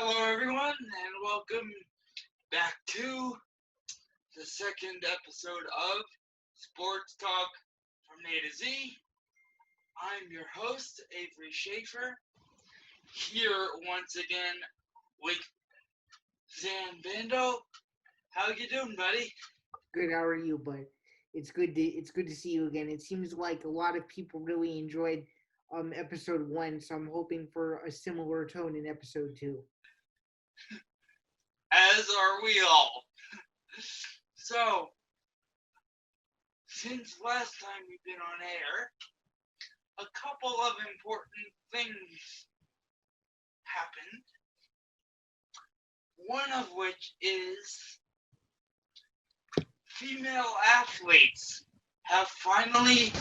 Hello, everyone, and welcome back to the second episode of Sports Talk from A to Z. I'm your host, Avery Schaefer, here once again with Zan Bando. How you doing, buddy? Good. How are you, bud? It's good to see you again. It seems like a lot of people really enjoyed episode 1, so I'm hoping for a similar tone in episode 2. As are we all. So, since last time we've been on air, a couple of important things happened. One of which is female athletes have finally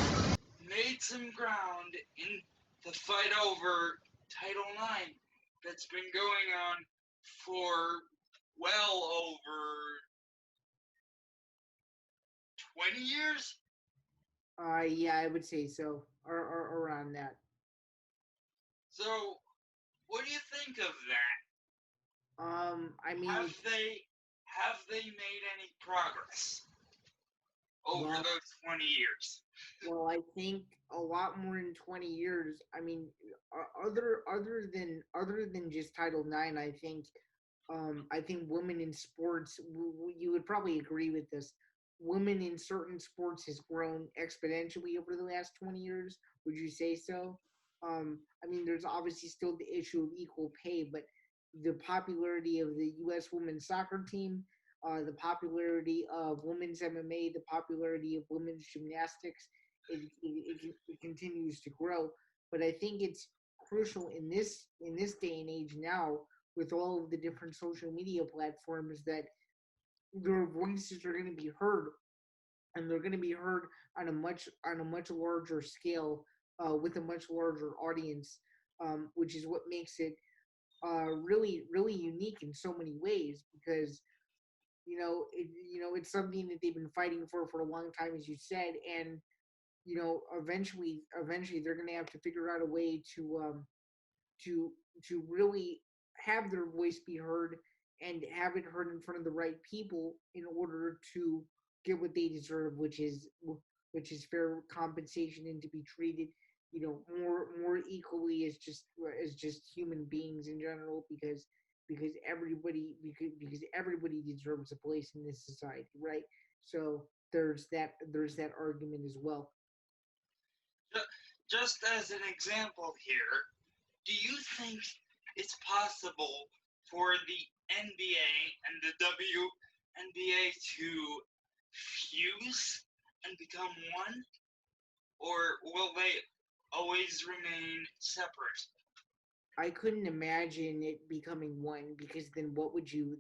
made some ground in the fight over Title IX that's been going on for well over 20 years. Yeah, I would say so, or around that. So, what do you think of that? I mean, Have they made any progress over well, those 20 years? well, I think a lot more in 20 years. I mean, other than just Title IX, I think women in sports. You would probably agree with this. Women in certain sports has grown exponentially over the last 20 years. Would you say so? I mean, there's obviously still the issue of equal pay, but the popularity of the U.S. women's soccer team, the popularity of women's MMA, the popularity of women's gymnastics, it continues to grow. But I think it's crucial in this day and age now, with all of the different social media platforms, that their voices are going to be heard, and they're going to be heard on a much larger scale, with a much larger audience, which is what makes it really unique in so many ways, because it's something that they've been fighting for a long time, as you said. And eventually they're going to have to figure out a way to to really have their voice be heard, and have it heard in front of the right people, in order to get what they deserve, which is fair compensation, and to be treated more equally, as just human beings in general, because everybody deserves a place in this society, right? So there's that argument as well. Just as an example here, do you think it's possible for the NBA and the WNBA to fuse and become one? Or will they always remain separate? I couldn't imagine it becoming one, because then what would you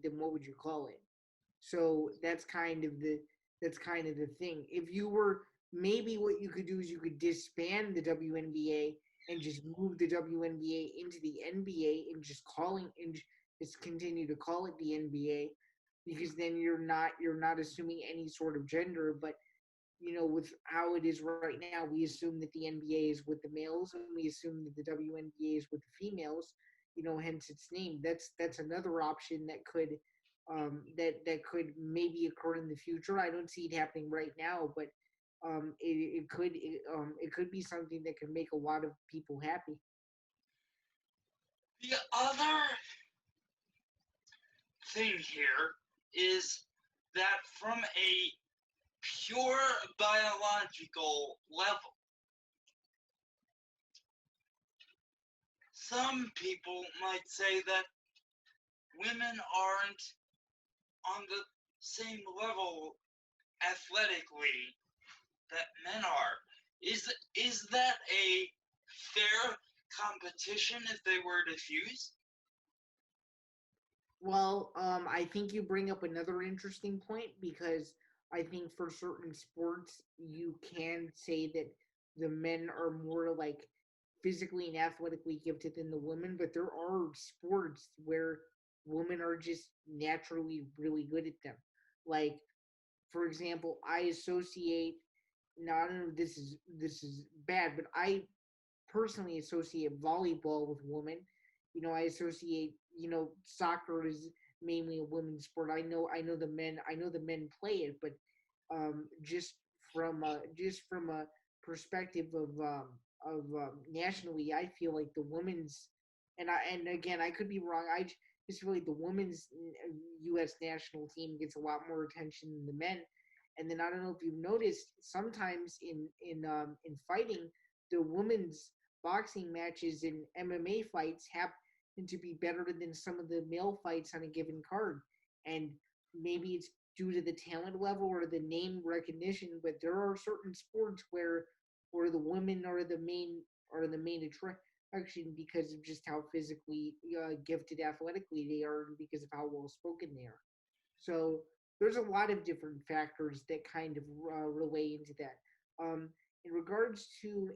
call it? So that's kind of the thing. If you were Maybe what you could do is you could disband the WNBA and just move the WNBA into the NBA, and just continue to call it the NBA, because then you're not assuming any sort of gender. But with how it is right now, we assume that the NBA is with the males, and we assume that the WNBA is with the females. Hence its name. That's another option that could maybe occur in the future. I don't see it happening right now, but it could be something that could make a lot of people happy. The other thing here is that from a pure biological level, some people might say that women aren't on the same level athletically that men are. Is that a fair competition if they were to fuse? Well, I think you bring up another interesting point, because I think for certain sports you can say that the men are more like physically and athletically gifted than the women, but there are sports where women are just naturally really good at them. Like, for example, I associate. Now, I don't know if this is bad, but I personally associate volleyball with women, I associate, soccer is mainly a women's sport. I know the men play it, but just from a perspective of nationally, I feel like the women's, and again, I could be wrong. Just feel like the women's U.S. national team gets a lot more attention than the men. And then I don't know if you've noticed, sometimes in fighting, the women's boxing matches and MMA fights happen to be better than some of the male fights on a given card. And maybe it's due to the talent level or the name recognition, but there are certain sports where the women are the main attraction because of just how physically gifted athletically they are and because of how well spoken they are. So there's a lot of different factors that kind of relay into that. Um, in regards to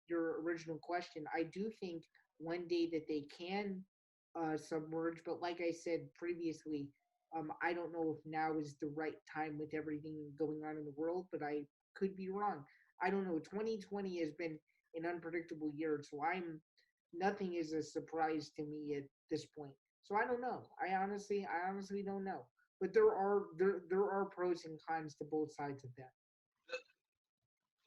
your original question, I do think one day that they can submerge, but like I said previously, I don't know if now is the right time with everything going on in the world, but I could be wrong. I don't know. 2020 has been an unpredictable year, so nothing is a surprise to me at this point. So I don't know. I honestly don't know. But there are pros and cons to both sides of that. The,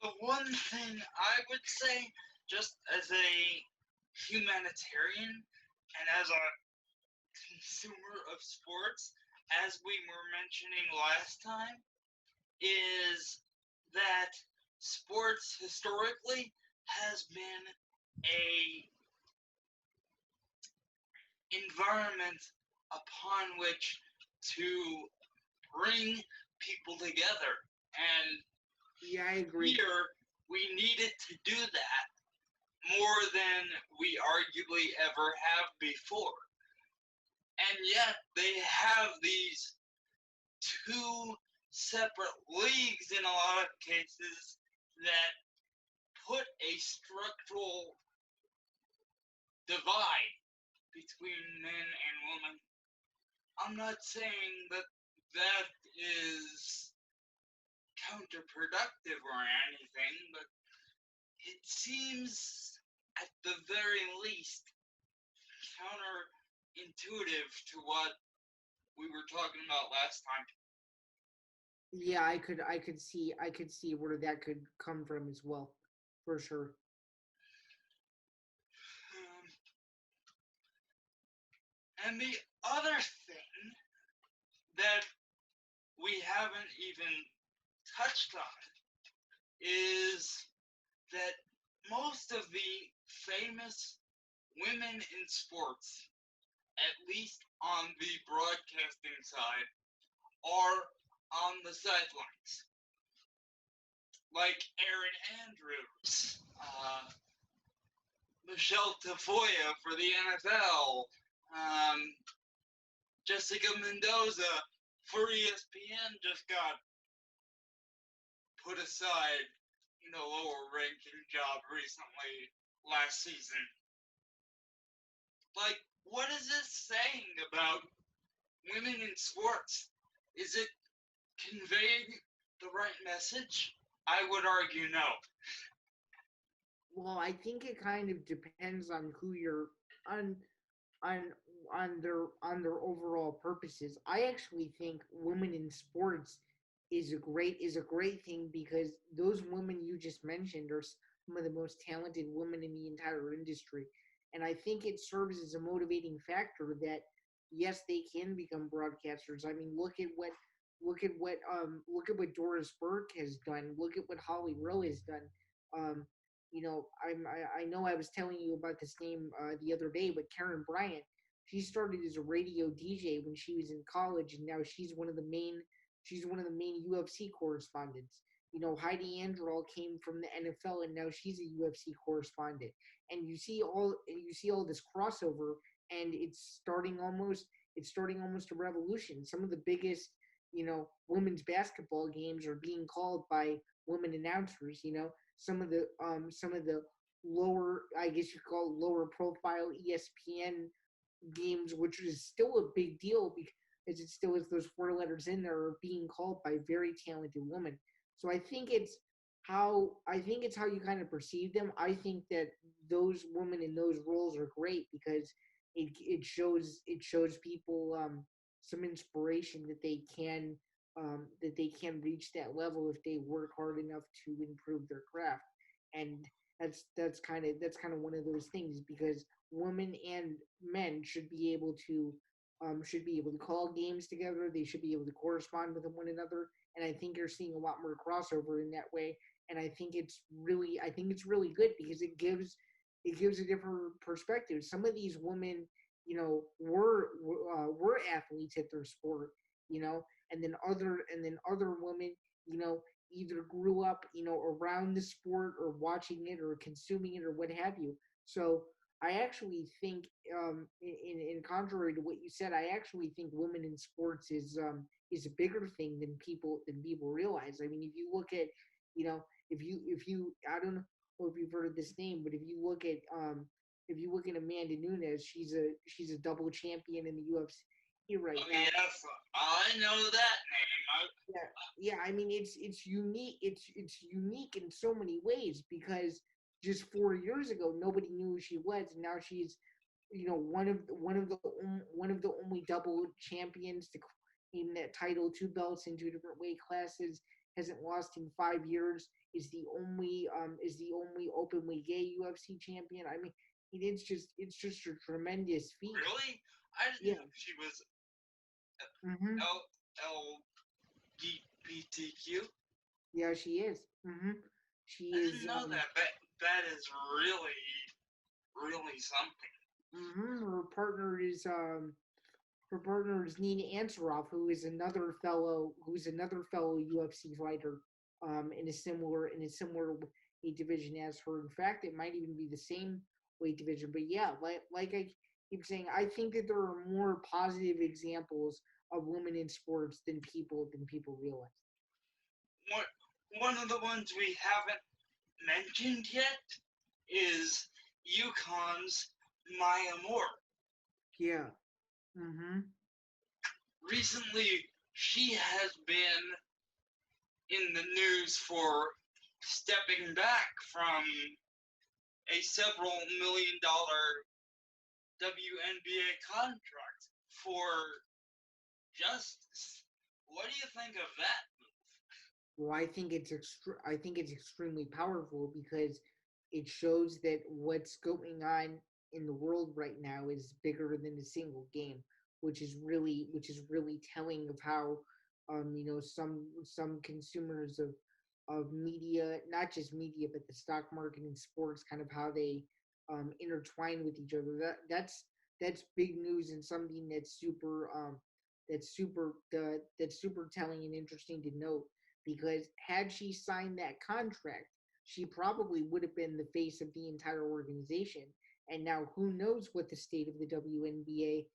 the one thing I would say, just as a humanitarian and as a consumer of sports, as we were mentioning last time, is that sports historically has been a environment upon which to bring people together. And Yeah, I agree. here we needed to do that more than we arguably ever have before. And yet they have these two separate leagues in a lot of cases that put a structural divide between men and women. I'm not saying that that is counterproductive or anything, but it seems at the very least counterintuitive to what we were talking about last time. Yeah, I could see where that could come from as well, for sure. And the other thing that we haven't even touched on is that most of the famous women in sports, at least on the broadcasting side, are on the sidelines. Like Aaron Andrews, Michelle Tafoya for the NFL, um, Jessica Mendoza for ESPN just got put aside in a lower ranking job recently last season. Like, what is this saying about women in sports? Is it conveying the right message? I would argue no. Well, I think it kind of depends on who you're on on on their overall purposes. I actually think women in sports is a great thing because those women you just mentioned are some of the most talented women in the entire industry, and I think it serves as a motivating factor that yes, they can become broadcasters. I mean, look at what Doris Burke has done. Look at what Holly Rowe has done. Um, I know I was telling you about this name the other day, but Karen Bryant, she started as a radio DJ when she was in college, and now she's one of the main UFC correspondents. Heidi Androl came from the NFL, and now she's a UFC correspondent. And you see all this crossover, and it's starting almost a revolution. Some of the biggest women's basketball games are being called by women announcers. Some of the lower, I guess you call it lower profile ESPN games, which is still a big deal because it still has those four letters in there, are being called by very talented women. So I think how I think it's how you kind of perceive them. I think that those women in those roles are great because it shows people some inspiration that they can reach that level if they work hard enough to improve their craft. And that's kind of one of those things because women and men should be able to call games together. They should be able to correspond with one another, and I think you're seeing a lot more crossover in that way. And I think it's really good because it gives a different perspective. Some of these women, were athletes at their sport, and then other women, you know, either grew up, around the sport or watching it or consuming it or what have you. So I actually think, in contrary to what you said, I actually think women in sports is a bigger thing than people realize. I mean, if you look at, if you I don't know if you've heard of this name, but if you look at Amanda Nunes, she's a double champion in the UFC right Oh now. yes, I know that name. Yeah, yeah. I mean, it's unique. It's unique in so many ways because just 4 years ago, nobody knew who she was, and now she's, one of the only double champions to claim that title, two belts in two different weight classes, hasn't lost in 5 years, is the only openly gay UFC champion. I mean, it's just a tremendous feat. really, I didn't Yeah. know she was Hmm. LGBTQ. Yeah, she is. She I is. didn't know that. That is really, really something. Her partner is Nina Ansaroff, who's another fellow UFC fighter, in a similar weight division as her. In fact, it might even be the same weight division. But yeah, like I keep saying, I think that there are more positive examples of women in sports than people realize. One, one of the ones we haven't mentioned yet is UConn's Maya Moore. Yeah. Mhm. Recently, she has been in the news for stepping back from a several $1 million WNBA contract for justice. What do you think of that? Well, I think it's extremely powerful because it shows that what's going on in the world right now is bigger than a single game, which is really telling of how, some consumers of media, not just media but the stock market and sports, kind of how they intertwine with each other. That's big news and something that's super telling and interesting to note, because had she signed that contract, she probably would have been the face of the entire organization. And now, who knows what the state of the WNBA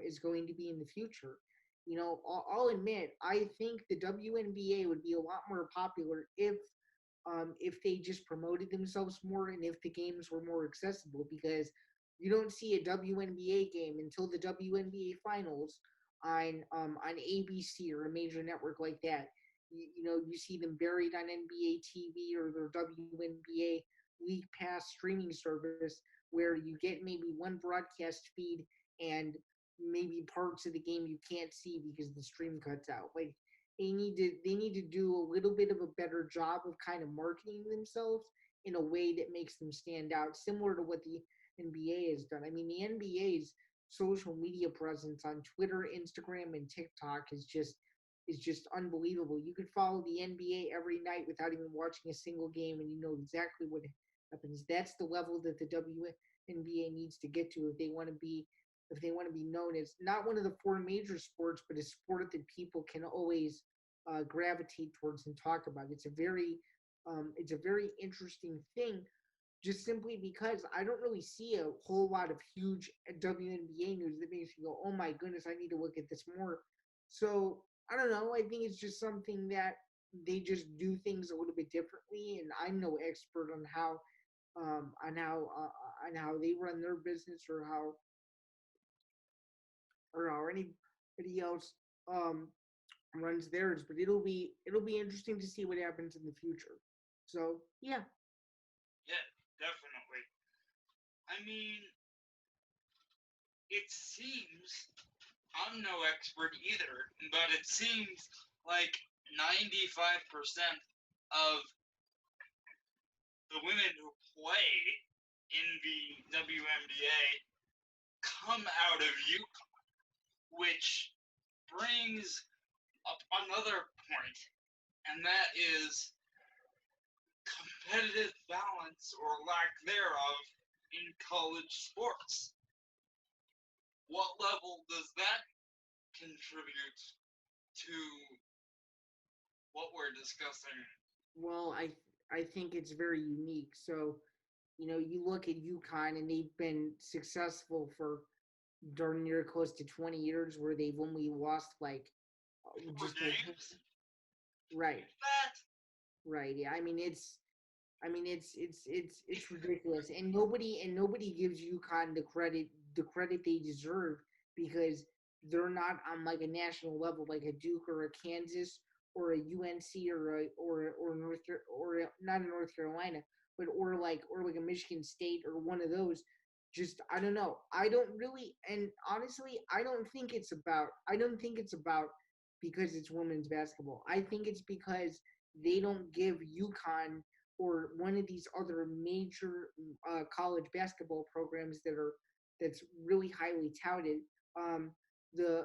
is going to be in the future? I'll admit, I think the WNBA would be a lot more popular if they just promoted themselves more and if the games were more accessible, because you don't see a WNBA game until the WNBA finals on ABC or a major network like that. You see them buried on NBA TV or their WNBA League Pass streaming service, where you get maybe one broadcast feed and maybe parts of the game you can't see because the stream cuts out. Like, they need to do a little bit of a better job of kind of marketing themselves in a way that makes them stand out, similar to what the NBA has done. I mean, the NBA's social media presence on Twitter, Instagram, and TikTok is just unbelievable. You could follow the NBA every night without even watching a single game, and you know exactly what happens. That's the level that the WNBA needs to get to if they want to be known as not one of the four major sports, but a sport that people can always gravitate towards and talk about. It's a very interesting thing, just simply because I don't really see a whole lot of huge WNBA news that makes you go, "Oh my goodness, I need to look at this more." So I don't know. I think it's just something that they just do things a little bit differently, and I'm no expert on how they run their business, or how anybody else um runs theirs. But it'll be interesting to see what happens in the future. So yeah. Yeah, definitely. I mean, it seems, I'm no expert either, but it seems like 95% of the women who play in the WNBA come out of Utah, which brings up another point, and that is competitive balance or lack thereof in college sports. What level does that contribute to what we're discussing? Well, I think it's very unique. So, you look at UConn and they've been successful for darn near close to 20 years where they've only lost like Four just a games? right, That? right. Yeah, I mean it's ridiculous, and nobody gives UConn the credit they deserve because they're not on like a national level like a Duke or a Kansas or a UNC or not in North Carolina, but or like a Michigan State or one of those. Just I don't know. I don't really, and honestly, I don't think it's about because it's women's basketball. I think it's because they don't give UConn or one of these other major college basketball programs that's really highly touted um, the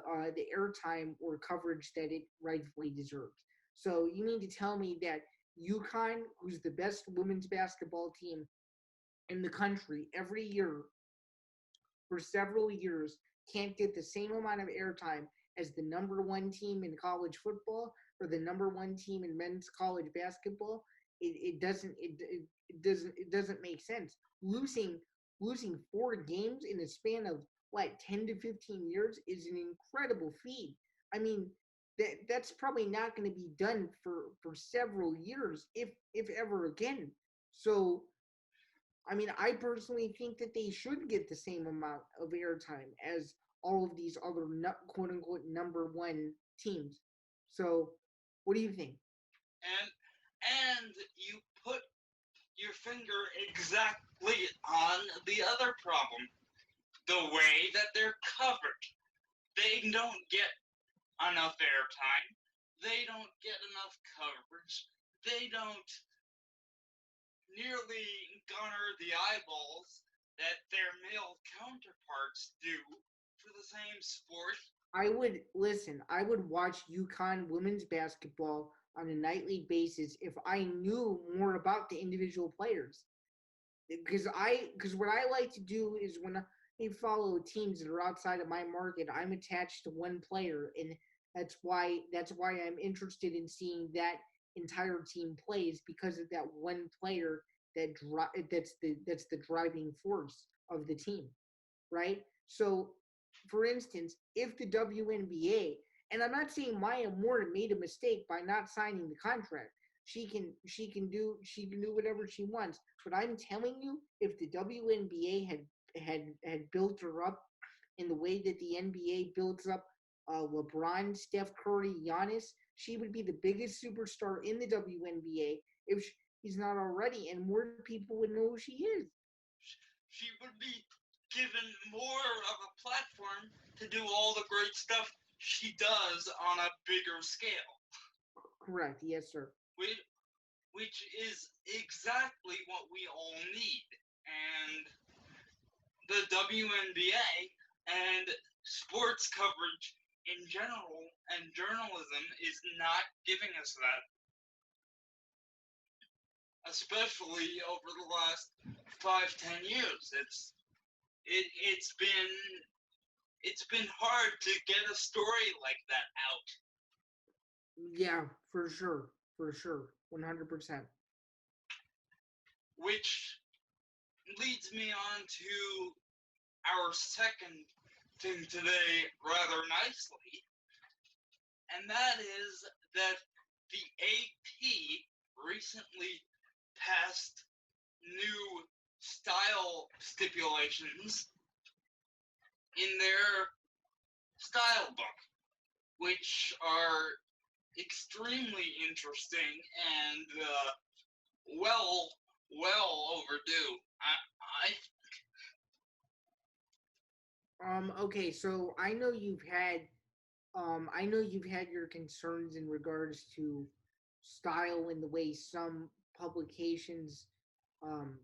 airtime or coverage that it rightfully deserves. So you mean to tell me that UConn, who's the best women's basketball team in the country every year for several years, can't get the same amount of airtime as the number one team in college football or the number one team in men's college basketball? It doesn't make sense. Losing 4 games in a span of like 10 to 15 years is an incredible feat. I mean, that's probably not going to be done for several years, if ever again. So I mean, I personally think that they should get the same amount of airtime as all of these other quote unquote number one teams. So, what do you think? And you put your finger exactly on the other problem. The way that they're covered. They don't get enough airtime. They don't get enough coverage. They don't nearly garner the eyeballs that their male counterparts do for the same sport. I would listen. I would watch UConn women's basketball on a nightly basis if I knew more about the individual players. Because what I like to do is when I follow teams that are outside of my market, I'm attached to one player, and that's why I'm interested in seeing that entire team plays because of that one player that's the driving force of the team, right? So, for instance, if the WNBA, and I'm not saying Maya Moore made a mistake by not signing the contract. She can do whatever she wants. But I'm telling you, if the WNBA had built her up in the way that the NBA builds up LeBron, Steph Curry, Giannis, she would be the biggest superstar in the WNBA if he's not already, and more people would know who she is. She would be given more of a platform to do all the great stuff she does on a bigger scale. Correct. Yes, sir. Which is exactly what we all need. And the WNBA and sports coverage in general and journalism is not giving us that, especially over the last 5-10 years. It's been hard to get a story like that out. Yeah, for sure. For sure. 100%. Which leads me on to our second thing today rather nicely, and that is that the AP recently passed new style stipulations in their style book, which are extremely interesting and well overdue. Okay, so I know you've had your concerns in regards to style and the way some publications um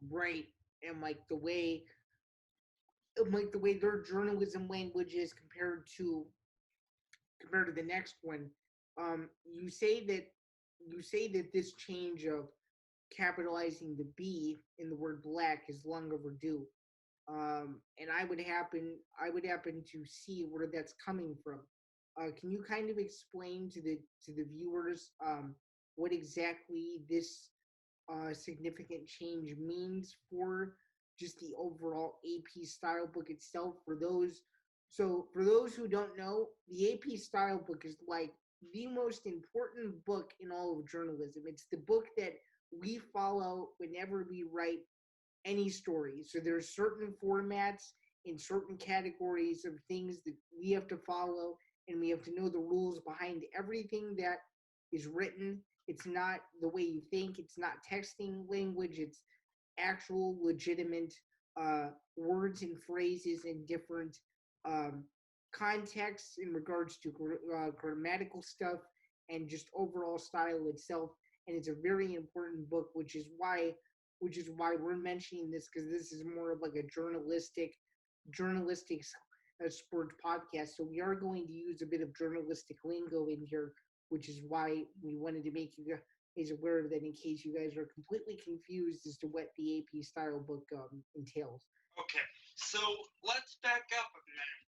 write, and like the way their journalism language is compared to the next one. You say that this change of capitalizing the B in the word black is long overdue. And I would happen to see where that's coming from. Can you kind of explain to the viewers what exactly this significant change means for just the overall AP style book itself? For those who don't know, the AP style book is like the most important book in all of journalism. It's the book that we follow whenever we write any story. So there's certain formats in certain categories of things that we have to follow, and we have to know the rules behind everything that is written. It's not the way you think. It's not texting language. It's actual legitimate words and phrases in different um, contexts in regards to grammatical stuff and just overall style itself. And it's a very important book, which is why we're mentioning this, because this is more of like a journalistic sports podcast. So we are going to use a bit of journalistic lingo in here, which is why we wanted to make you guys aware of that in case you guys are completely confused as to what the AP style book entails. Okay, so let's back up a minute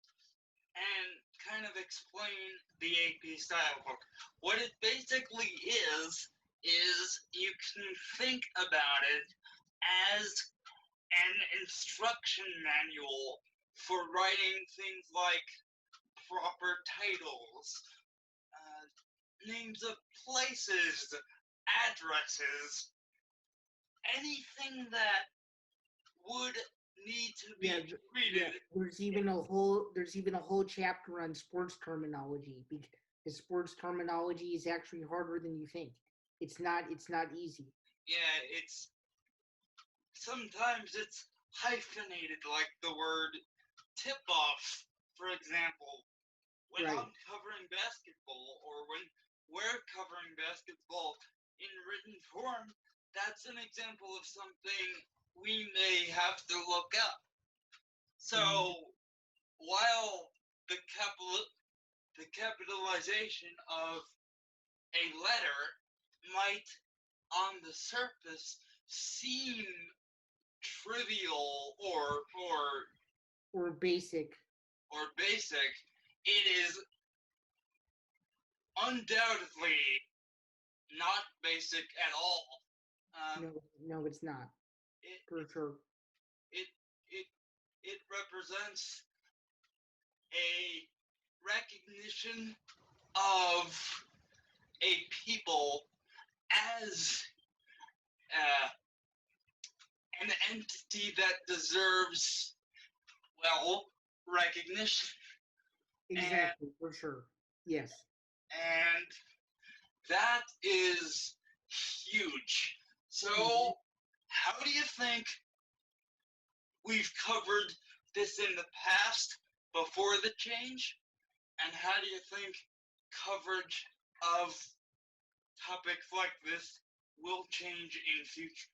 and kind of explain the AP style book. What it basically is you can think about it as an instruction manual for writing things like proper titles, names of places, addresses, anything that would need to be treated. There's even a whole chapter on sports terminology, because sports terminology is actually harder than you think. It's not easy. Yeah, sometimes it's hyphenated, like the word tip off, for example. When Right. I'm covering basketball, or when we're covering basketball in written form, that's an example of something we may have to look up. So while the capitalization of a letter might on the surface seem trivial Or basic. basic, it is undoubtedly not basic at all. No, it's not. It For sure. it it it represents a recognition of a people as uh, an entity that deserves, well, recognition. Exactly, for sure. Yes. And that is huge. So, how do you think we've covered this in the past before the change? And how do you think coverage of topics like this will change in future?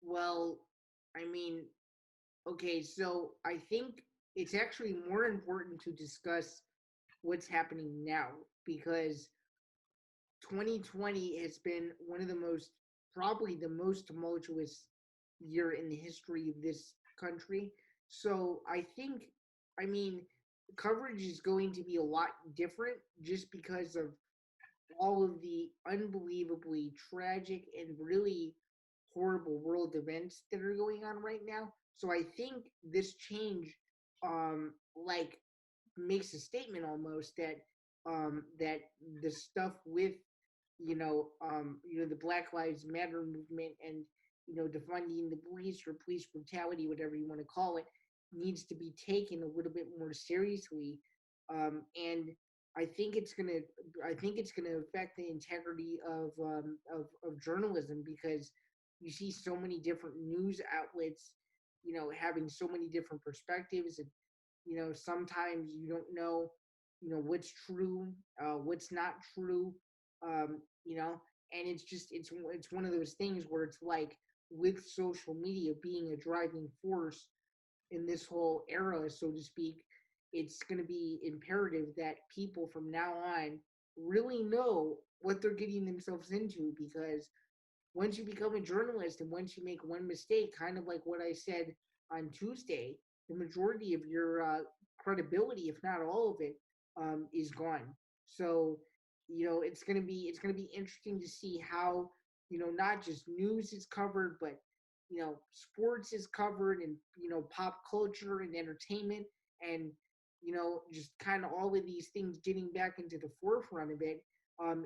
Well, I mean, okay, so I think it's actually more important to discuss what's happening now, because 2020 has been probably the most tumultuous year in the history of this country. So I mean, coverage is going to be a lot different just because of all of the unbelievably tragic and really horrible world events that are going on right now. So I think this change, like, makes a statement almost that the stuff with the Black Lives Matter movement and defunding the police or police brutality, whatever you want to call it, needs to be taken a little bit more seriously. And I think it's gonna affect the integrity of journalism because you see so many different news outlets, having so many different perspectives, and sometimes you don't know, what's true, what's not true, and it's one of those things where it's like with social media being a driving force in this whole era, so to speak, it's going to be imperative that people from now on really know what they're getting themselves into because once you become a journalist and once you make one mistake, kind of like what I said on Tuesday, the majority of your credibility, if not all of it, is gone. So, it's gonna be interesting to see how not just news is covered, but sports is covered, and pop culture and entertainment, and just kind of all of these things getting back into the forefront of it.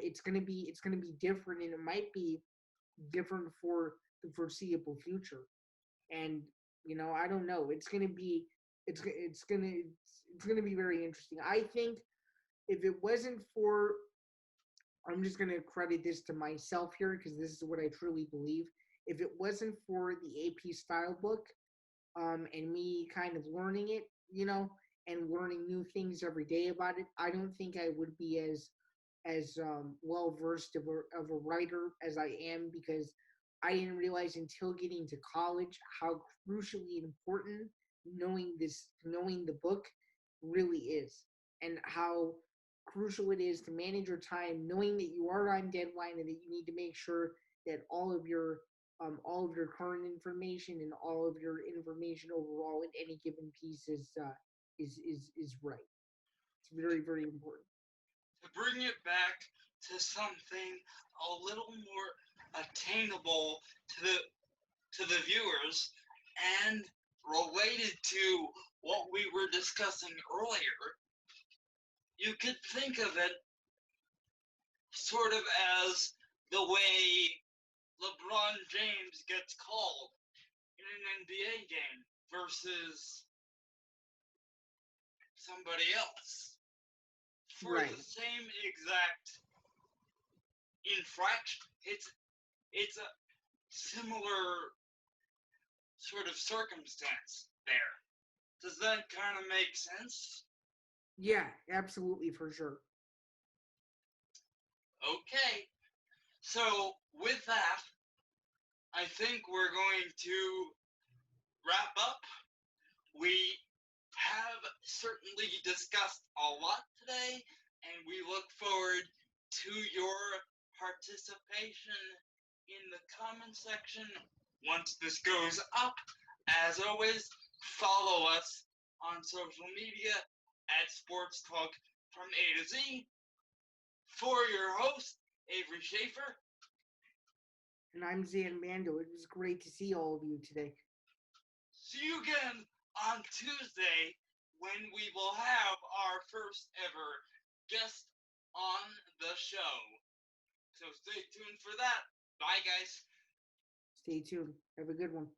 It's gonna be different, and it might be different for the foreseeable future. And I don't know. It's gonna be very interesting. I think if it wasn't for, I'm just gonna credit this to myself here because this is what I truly believe. If it wasn't for the AP style book, and me kind of learning it, and learning new things every day about it, I don't think I would be as well versed of a writer as I am because I didn't realize until getting to college how crucially important knowing the book really is, and how crucial it is to manage your time, knowing that you are on deadline and that you need to make sure that all of your current information and all of your information overall in any given piece is right. It's very, very important. To bring it back to something a little more attainable to the viewers and related to what we were discussing earlier, you could think of it sort of as the way LeBron James gets called in an NBA game versus somebody else for Right. the same exact infraction. It's a similar sort of circumstance there. Does that kind of make sense? Yeah, absolutely, for sure. Okay. So with that, I think we're going to wrap up. We have certainly discussed a lot today, and we look forward to your participation in the comment section once this goes up. As always, follow us on social media at Sports Talk from A to Z. For your host, Avery Schaefer. And I'm Zan Mando. It was great to see all of you today. See you again on Tuesday when we will have our first ever guest on the show. So stay tuned for that. Bye, guys. Stay tuned. Have a good one.